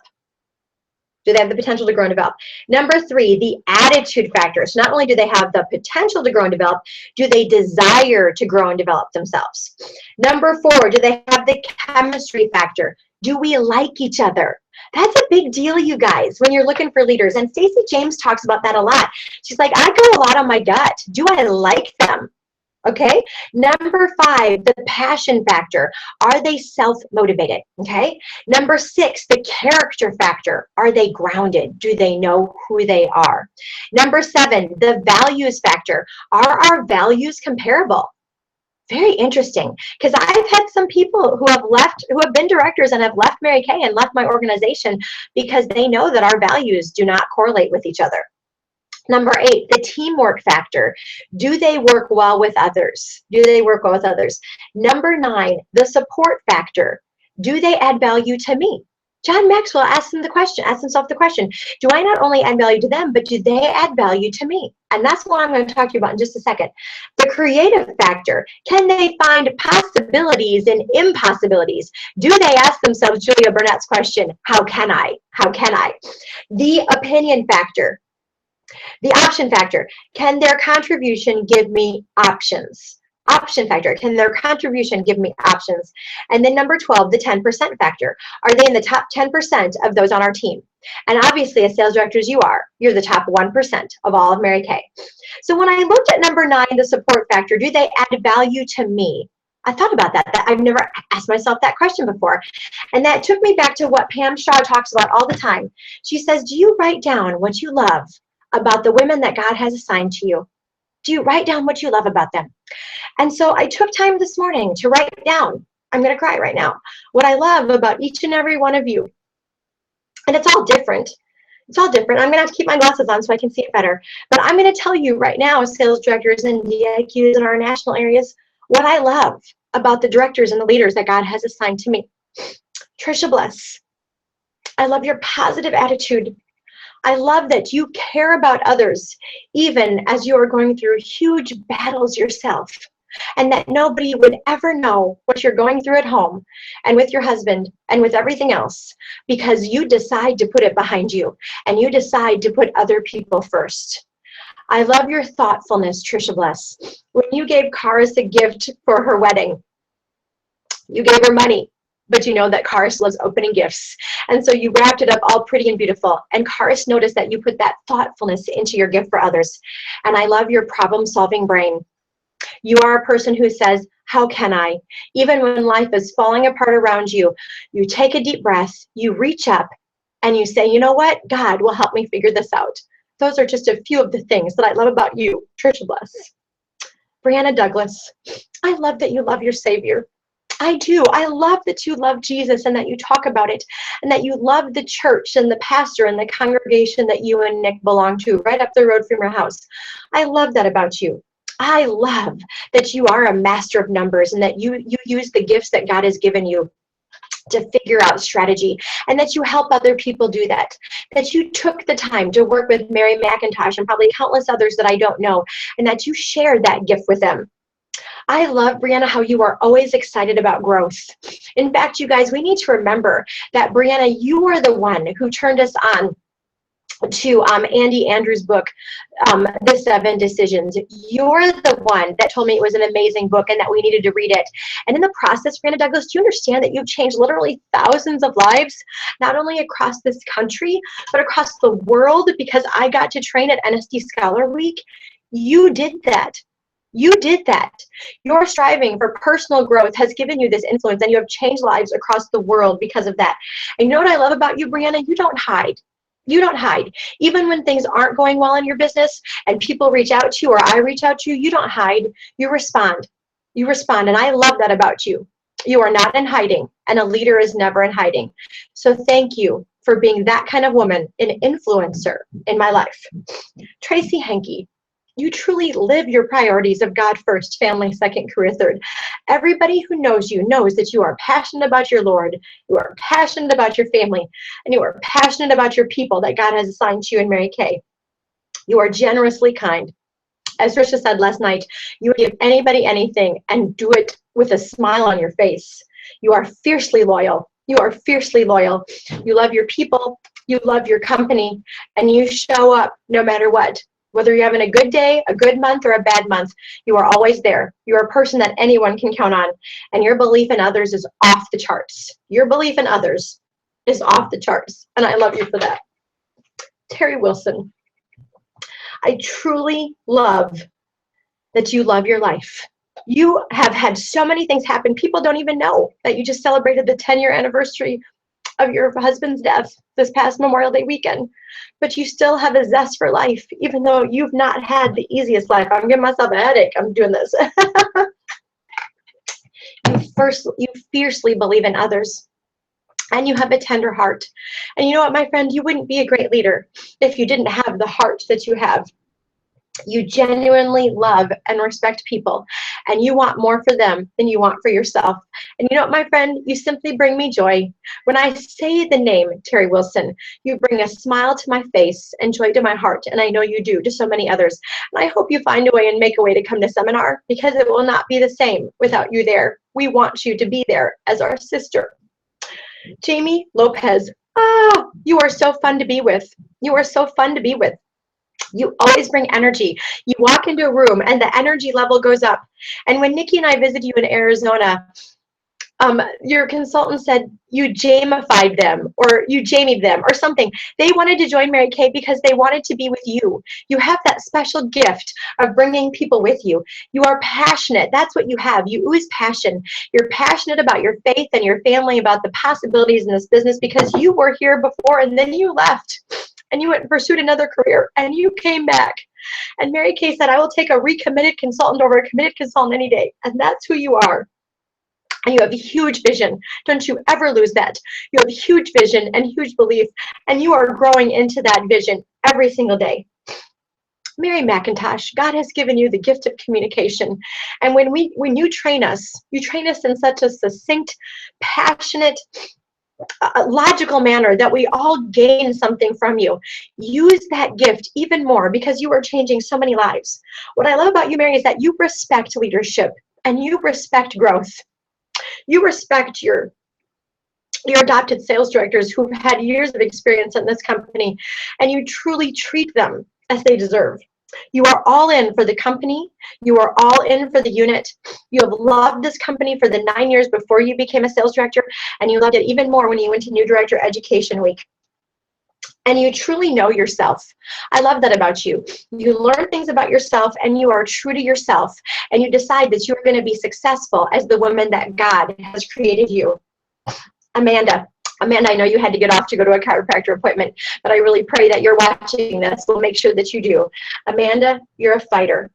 Do they have the potential to grow and develop? Number three, the attitude factor. So not only do they have the potential to grow and develop, do they desire to grow and develop themselves? Number four, do they have the chemistry factor? Do we like each other? That's a big deal, you guys, when you're looking for leaders. And Stacey James talks about that a lot. She's like, I go a lot on my gut. Do I like them? Okay. Number five, the passion factor. Are they self-motivated? Okay. Number six, the character factor. Are they grounded? Do they know who they are? Number seven, the values factor. Are our values comparable? Very interesting, because I've had some people who have been directors and have left Mary Kay and left my organization because they know that our values do not correlate with each other. Number eight, the teamwork factor. Do they work well with others? Do they work well with others? Number nine, the support factor. Do they add value to me? John Maxwell asked himself the question, do I not only add value to them, but do they add value to me? And that's what I'm going to talk to you about in just a second. The creative factor. Can they find possibilities in impossibilities? Do they ask themselves Julia Burnett's question, how can I? How can I? The opinion factor. The option factor. Can their contribution give me options? Option factor. Can their contribution give me options? And then number 12, the 10% factor. Are they in the top 10% of those on our team? And obviously, as sales directors, you're the top 1% of all of Mary Kay. So when I looked at number 9, the support factor, do they add value to me? I thought about that. I've never asked myself that question before. And that took me back to what Pam Shaw talks about all the time. She says, do you write down what you love about the women that God has assigned to you? Do you write down what you love about them? And so I took time this morning to write down, I'm going to cry right now, what I love about each and every one of you. And it's all different. It's all different. I'm going to have to keep my glasses on so I can see it better. But I'm going to tell you right now, sales directors and DIQs in our national areas, what I love about the directors and the leaders that God has assigned to me. Trisha Bless, I love your positive attitude. I love that you care about others, even as you are going through huge battles yourself, and that nobody would ever know what you're going through at home and with your husband and with everything else, because you decide to put it behind you and you decide to put other people first. I love your thoughtfulness, Trisha Bless. When you gave Karis a gift for her wedding, you gave her money, but you know that Karis loves opening gifts. And so you wrapped it up all pretty and beautiful. And Karis noticed that you put that thoughtfulness into your gift for others. And I love your problem-solving brain. You are a person who says, how can I? Even when life is falling apart around you, you take a deep breath, you reach up, and you say, you know what? God will help me figure this out. Those are just a few of the things that I love about you, Trisha Bless. Brianna Douglas, I love that you love your Savior. I do. I love that you love Jesus and that you talk about it and that you love the church and the pastor and the congregation that you and Nick belong to right up the road from your house. I love that about you. I love that you are a master of numbers and that you use the gifts that God has given you to figure out strategy, and that you help other people do that. That you took the time to work with Mary McIntosh and probably countless others that I don't know, and that you shared that gift with them. I love, Brianna, how you are always excited about growth. In fact, you guys, we need to remember that, Brianna, you are the one who turned us on to Andy Andrews' book, The 7 Decisions. You're the one that told me it was an amazing book and that we needed to read it. And in the process, Brianna Douglas, do you understand that you've changed literally thousands of lives, not only across this country, but across the world? Because I got to train at NSD Scholar Week. You did that. You did that. Your striving for personal growth has given you this influence, and you have changed lives across the world because of that. And you know what I love about you, Brianna? You don't hide. You don't hide. Even when things aren't going well in your business and people reach out to you or I reach out to you, you don't hide. You respond. You respond. And I love that about you. You are not in hiding, and a leader is never in hiding. So thank you for being that kind of woman, an influencer in my life. Tracy Henke, you truly live your priorities of God first, family second, career third. Everybody who knows you knows that you are passionate about your Lord, you are passionate about your family, and you are passionate about your people that God has assigned to you in Mary Kay. You are generously kind. As Trisha said last night, you would give anybody anything and do it with a smile on your face. You are fiercely loyal. You are fiercely loyal. You love your people, you love your company, and you show up no matter what. Whether you're having a good day, a good month, or a bad month, you are always there. You are a person that anyone can count on, and your belief in others is off the charts. Your belief in others is off the charts, and I love you for that. Terry Wilson, I truly love that you love your life. You have had so many things happen. People don't even know that you just celebrated the 10-year anniversary of your husband's death this past Memorial Day weekend, but you still have a zest for life, even though you've not had the easiest life. I'm giving myself a headache. I'm doing this. You fiercely believe in others, and you have a tender heart. And you know what, my friend, you wouldn't be a great leader if you didn't have the heart that you have. You genuinely love and respect people, and you want more for them than you want for yourself. And you know what, my friend, you simply bring me joy. When I say the name Terry Wilson, you bring a smile to my face and joy to my heart, and I know you do to so many others. And I hope you find a way and make a way to come to seminar, because it will not be the same without you there. We want you to be there as our sister. Jamie Lopez, you are so fun to be with. You are so fun to be with. You always bring energy. You walk into a room and the energy level goes up. And when Nikki and I visited you in Arizona, your consultant said you jamified them or you jamied them or something. They wanted to join Mary Kay because they wanted to be with you. You have that special gift of bringing people with you. You are passionate. That's what you have. You ooze passion. You're passionate about your faith and your family, about the possibilities in this business because you were here before and then you left and you went and pursued another career and you came back. And Mary Kay said, I will take a recommitted consultant over a committed consultant any day. And that's who you are. And you have a huge vision. Don't you ever lose that. You have huge vision and huge belief, and you are growing into that vision every single day. Mary McIntosh, God has given you the gift of communication. And when you train us in such a succinct, passionate, logical manner that we all gain something from you. Use that gift even more because you are changing so many lives. What I love about you, Mary, is that you respect leadership and you respect growth. You respect your adopted sales directors who've had years of experience in this company, and you truly treat them as they deserve. You are all in for the company. You are all in for the unit. You have loved this company for the 9 years before you became a sales director, and you loved it even more when you went to New Director Education Week. And you truly know yourself. I love that about you. You learn things about yourself and you are true to yourself. And you decide that you're going to be successful as the woman that God has created you. Amanda, I know you had to get off to go to a chiropractor appointment, but I really pray that you're watching this. We'll make sure that you do. Amanda, you're a fighter.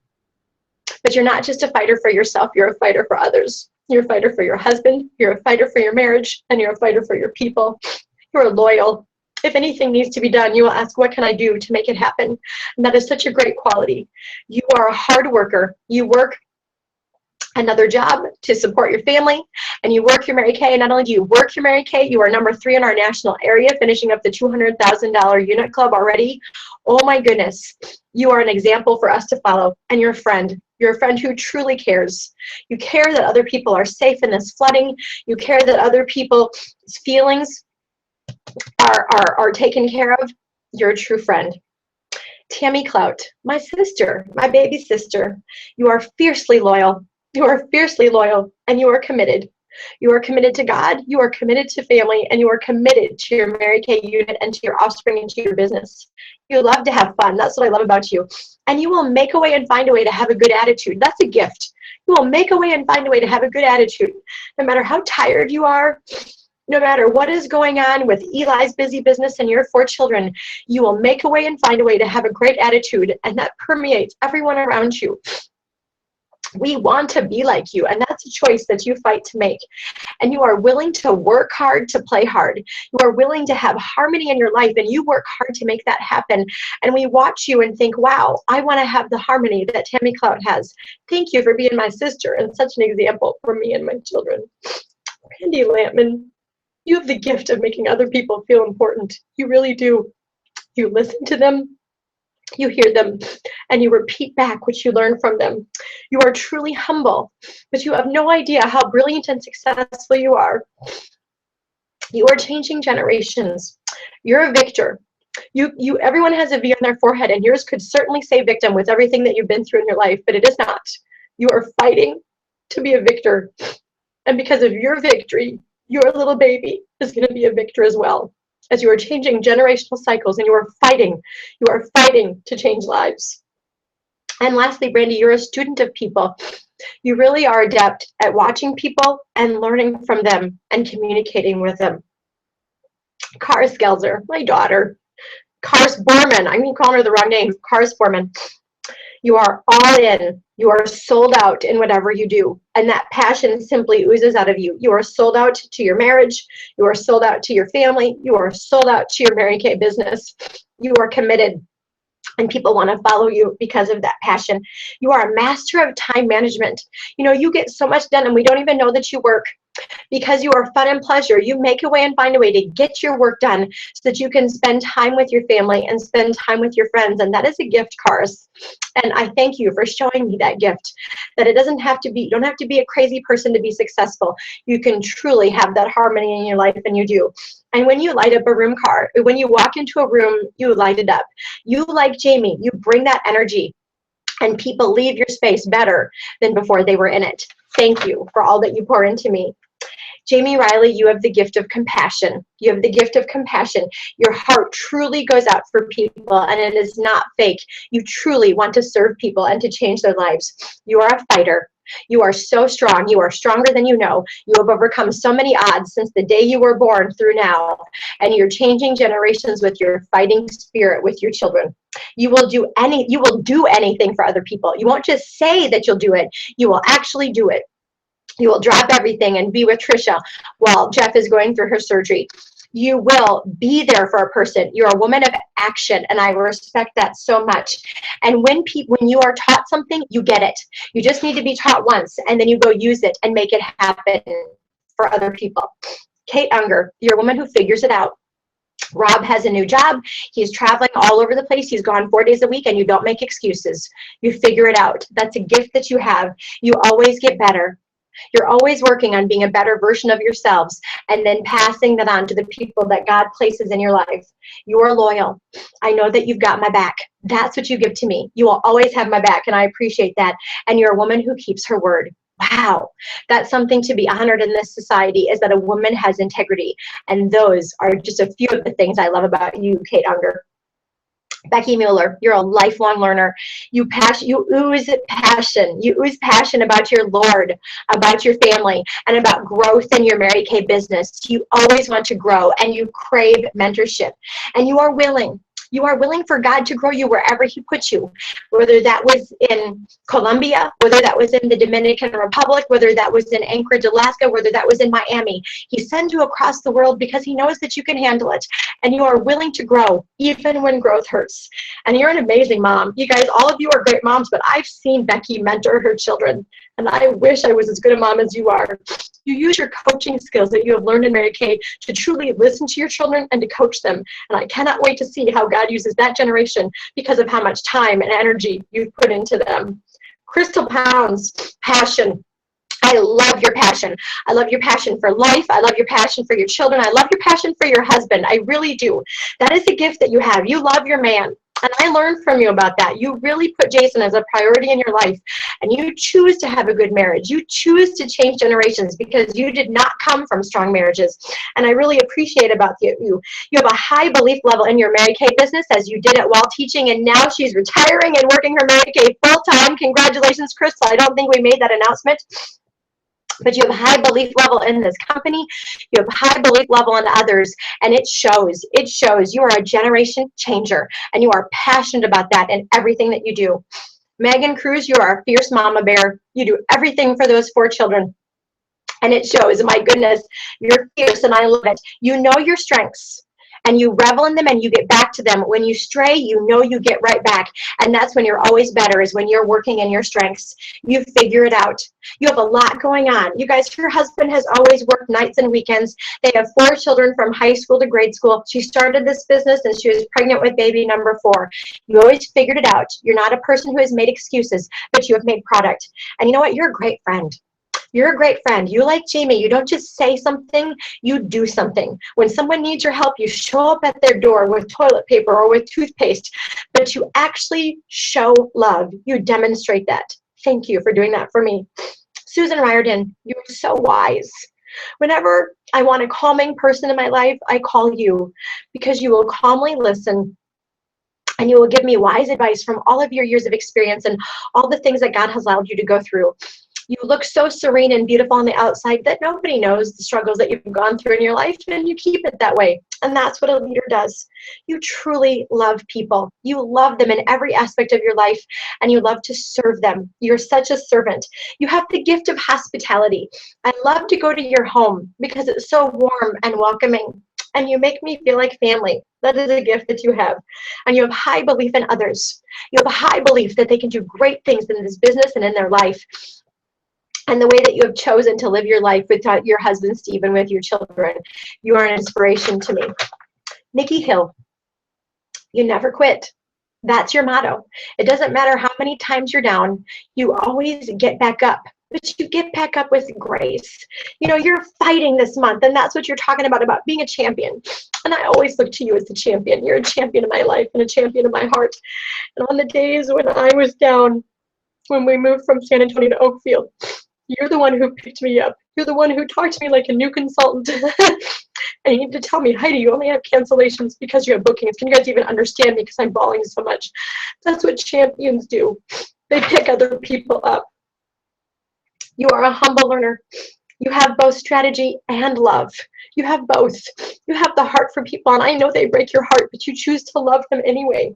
But you're not just a fighter for yourself. You're a fighter for others. You're a fighter for your husband. You're a fighter for your marriage. And you're a fighter for your people. You're loyal. If anything needs to be done, you will ask, what can I do to make it happen? And that is such a great quality. You are a hard worker. You work another job to support your family, and you work your Mary Kay. And not only do you work your Mary Kay, you are number 3 in our national area, finishing up the $200,000 unit club already. Oh my goodness. You are an example for us to follow, and you're a friend. You're a friend who truly cares. You care that other people are safe in this flooding. You care that other people's feelings are taken care of. You're a true friend. Tammy Clout, my sister, my baby sister. You are fiercely loyal. You are fiercely loyal, and you are committed. You are committed to God, you are committed to family, and you are committed to your Mary Kay unit and to your offspring and to your business. You love to have fun. That's what I love about you. And you will make a way and find a way to have a good attitude. That's a gift. You will make a way and find a way to have a good attitude. No matter how tired you are, no matter what is going on with Eli's busy business and your 4 children, you will make a way and find a way to have a great attitude, and that permeates everyone around you. We want to be like you, and that's a choice that you fight to make. And you are willing to work hard to play hard. You are willing to have harmony in your life, and you work hard to make that happen. And we watch you and think, wow, I want to have the harmony that Tammy Clout has. Thank you for being my sister and such an example for me and my children. Randy Lampman, you have the gift of making other people feel important. You really do. You listen to them. You hear them, and you repeat back what you learn from them. You are truly humble, but you have no idea how brilliant and successful you are. You are changing generations. You're a victor. Everyone has a V on their forehead, and yours could certainly say victim with everything that you've been through in your life, but it is not. You are fighting to be a victor, and because of your victory, your little baby is going to be a victor as well. As you are changing generational cycles and you are fighting to change lives. And lastly, Brandy, you're a student of people. You really are adept at watching people and learning from them and communicating with them. Cars Gelzer, my daughter. Cars Borman, I'm calling her the wrong name. Cars Borman. You are all in. You are sold out in whatever you do. And that passion simply oozes out of you. You are sold out to your marriage. You are sold out to your family. You are sold out to your Mary Kay business. You are committed. And people want to follow you because of that passion. You are a master of time management. You know, you get so much done and we don't even know that you work. Because you are fun and pleasure, you make a way and find a way to get your work done so that you can spend time with your family and spend time with your friends. And that is a gift, Cars. And I thank you for showing me that gift, that it doesn't have to be, you don't have to be a crazy person to be successful. You can truly have that harmony in your life, and you do. And when you light up a room car, when you walk into a room, you light it up. You, like Jamie, you bring that energy, and people leave your space better than before they were in it. Thank you for all that you pour into me. Jamie Riley, you have the gift of compassion. You have the gift of compassion. Your heart truly goes out for people, and it is not fake. You truly want to serve people and to change their lives. You are a fighter. You are so strong. You are stronger than you know. You have overcome so many odds since the day you were born through now, and you're changing generations with your fighting spirit with your children. You will do anything for other people. You won't just say that you'll do it. You will actually do it. You will drop everything and be with Trisha while Jeff is going through her surgery. You will be there for a person. You're a woman of action, and I respect that so much. And when you are taught something, you get it. You just need to be taught once, and then you go use it and make it happen for other people. Kate Unger, you're a woman who figures it out. Rob has a new job. He's traveling all over the place. He's gone 4 days a week, and you don't make excuses. You figure it out. That's a gift that you have. You always get better. You're always working on being a better version of yourselves and then passing that on to the people that God places in your life. You are loyal. I know that you've got my back. That's what you give to me. You will always have my back, and I appreciate that. And you're a woman who keeps her word. Wow, that's something to be honored in this society, is that a woman has integrity. And those are just a few of the things I love about you, Kate Unger. Becky Mueller, you're a lifelong learner. You ooze passion. You ooze passion about your Lord, about your family, and about growth in your Mary Kay business. You always want to grow, and you crave mentorship. And you are willing. You are willing for God to grow you wherever he puts you, whether that was in Colombia, whether that was in the Dominican Republic, whether that was in Anchorage, Alaska, whether that was in Miami. He sends you across the world because he knows that you can handle it, and you are willing to grow even when growth hurts. And you're an amazing mom. You guys, all of you are great moms, but I've seen Becky mentor her children, and I wish I was as good a mom as you are. You use your coaching skills that you have learned in Mary Kay to truly listen to your children and to coach them. And I cannot wait to see how God uses that generation because of how much time and energy you've put into them. Crystal Pounds, passion. I love your passion. I love your passion for life. I love your passion for your children. I love your passion for your husband. I really do. That is a gift that you have. You love your man. And I learned from you about that. You really put Jason as a priority in your life, and you choose to have a good marriage. You choose to change generations because you did not come from strong marriages. And I really appreciate about you. You have a high belief level in your Mary Kay business, as you did it while teaching, and now she's retiring and working her Mary Kay full time. Congratulations, Crystal. I don't think we made that announcement. But you have a high belief level in this company. You have a high belief level in others, and it shows. It shows. You are a generation changer, and you are passionate about that in everything that you do. Megan Cruz, you are a fierce mama bear. You do everything for those 4 children, and it shows. My goodness, you're fierce, and I love it. You know your strengths, and you revel in them, and you get back to them. When you stray, you know you get right back, and that's when you're always better, is when you're working in your strengths. You figure it out. You have a lot going on. You guys, your husband has always worked nights and weekends. They have 4 children from high school to grade school. She started this business, and she was pregnant with baby number 4. You always figured it out. You're not a person who has made excuses, but you have made product. And you know what? You're a great friend. You're a great friend. You, like Jamie, you don't just say something, you do something. When someone needs your help, you show up at their door with toilet paper or with toothpaste, but you actually show love. You demonstrate that. Thank you for doing that for me. Susan Riordan, you're so wise. Whenever I want a calming person in my life, I call you, because you will calmly listen, and you will give me wise advice from all of your years of experience and all the things that God has allowed you to go through. You look so serene and beautiful on the outside that nobody knows the struggles that you've gone through in your life, and you keep it that way. And that's what a leader does. You truly love people. You love them in every aspect of your life, and you love to serve them. You're such a servant. You have the gift of hospitality. I love to go to your home because it's so warm and welcoming, and you make me feel like family. That is a gift that you have. And you have high belief in others. You have a high belief that they can do great things in this business and in their life. And the way that you have chosen to live your life with your husband, Steve, and with your children, you are an inspiration to me. Nikki Hill, you never quit. That's your motto. It doesn't matter how many times you're down, you always get back up, but you get back up with grace. You know, you're fighting this month, and that's what you're talking about being a champion. And I always look to you as a champion. You're a champion of my life and a champion of my heart. And on the days when I was down, when we moved from San Antonio to Oakfield, you're the one who picked me up. You're the one who talked to me like a new consultant. And you need to tell me, Heidi, you only have cancellations because you have bookings. Can you guys even understand me because I'm bawling so much? That's what champions do. They pick other people up. You are a humble learner. You have both strategy and love. You have both. You have the heart for people, and I know they break your heart, but you choose to love them anyway.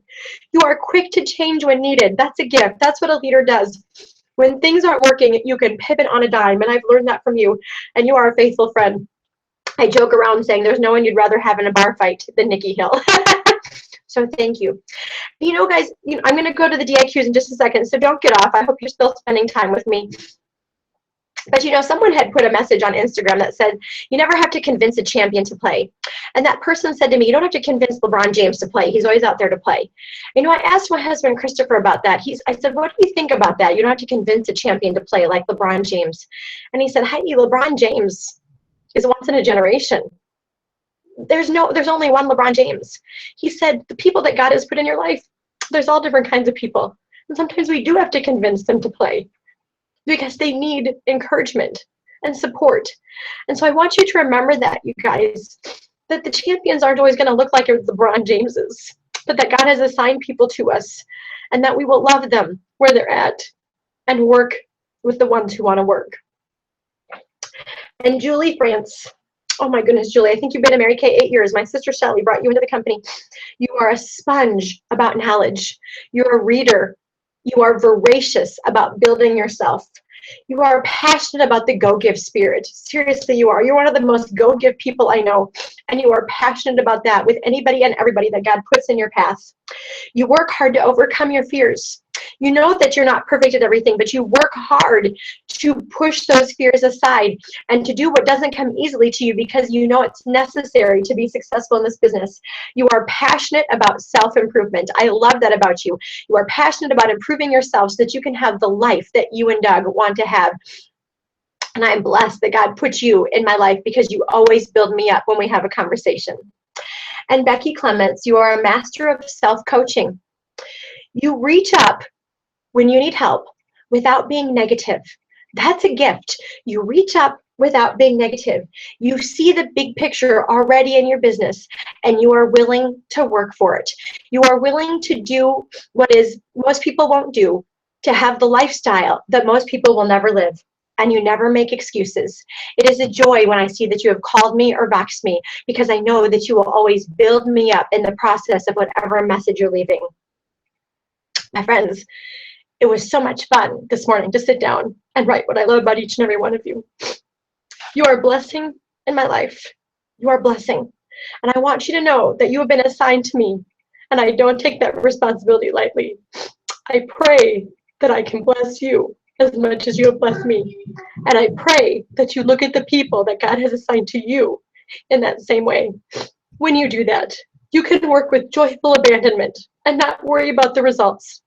You are quick to change when needed. That's a gift. That's what a leader does. When things aren't working, you can pivot on a dime, and I've learned that from you, and you are a faithful friend. I joke around saying there's no one you'd rather have in a bar fight than Nikki Hill. So thank you. You know, guys, I'm going to go to the DIQs in just a second, so don't get off. I hope you're still spending time with me. But you know, someone had put a message on Instagram that said, you never have to convince a champion to play. And that person said to me, you don't have to convince LeBron James to play. He's always out there to play. You know, I asked my husband, Christopher, about that. I said, what do you think about that? You don't have to convince a champion to play like LeBron James. And he said, Heidi, LeBron James is once in a generation. There's only one LeBron James. He said, the people that God has put in your life, there's all different kinds of people. And sometimes we do have to convince them to play, because they need encouragement and support. And so I want you to remember that, you guys, that the champions aren't always going to look like LeBron Jameses, but that God has assigned people to us, and that we will love them where they're at and work with the ones who want to work. And Julie France, oh my goodness, Julie, I think you've been at Mary Kay 8 years. My sister Shelly brought you into the company. You are a sponge about knowledge. You're a reader. You are voracious about building yourself. You are passionate about the go-give spirit. Seriously, you are. You're one of the most go-give people I know, and you are passionate about that with anybody and everybody that God puts in your path. You work hard to overcome your fears. You know that you're not perfect at everything, but you work hard to push those fears aside and to do what doesn't come easily to you, because you know it's necessary to be successful in this business. You are passionate about self-improvement. I love that about you. You are passionate about improving yourself so that you can have the life that you and Doug want to have. And I'm blessed that God put you in my life, because you always build me up when we have a conversation. And Becky Clements, you are a master of self-coaching. You reach up when you need help without being negative. That's a gift. You reach up without being negative. You see the big picture already in your business, and you are willing to work for it. You are willing to do what is most people won't do, to have the lifestyle that most people will never live. And you never make excuses. It is a joy when I see that you have called me or boxed me, because I know that you will always build me up in the process of whatever message you're leaving. My friends, it was so much fun this morning to sit down and write what I love about each and every one of you. You are a blessing in my life. You are a blessing. And I want you to know that you have been assigned to me, and I don't take that responsibility lightly. I pray that I can bless you as much as you have blessed me. And I pray that you look at the people that God has assigned to you in that same way. When you do that, you can work with joyful abandonment and not worry about the results,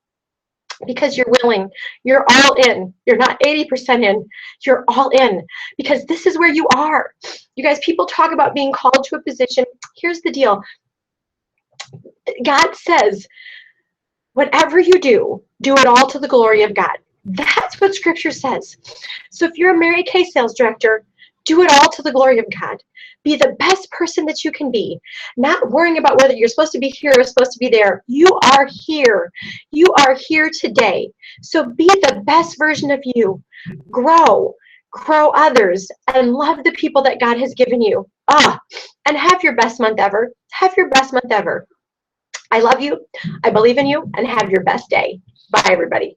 because you're willing. You're all in. You're not 80% in. You're all in, because this is where you are. You guys, people talk about being called to a position. Here's the deal. God says, whatever you do, do it all to the glory of God. That's what Scripture says. So if you're a Mary Kay sales director, do it all to the glory of God. Be the best person that you can be, not worrying about whether you're supposed to be here or supposed to be there. You are here. You are here today. So be the best version of you. Grow others, and love the people that God has given you. And have your best month ever. Have your best month ever. I love you. I believe in you, and have your best day. Bye, everybody.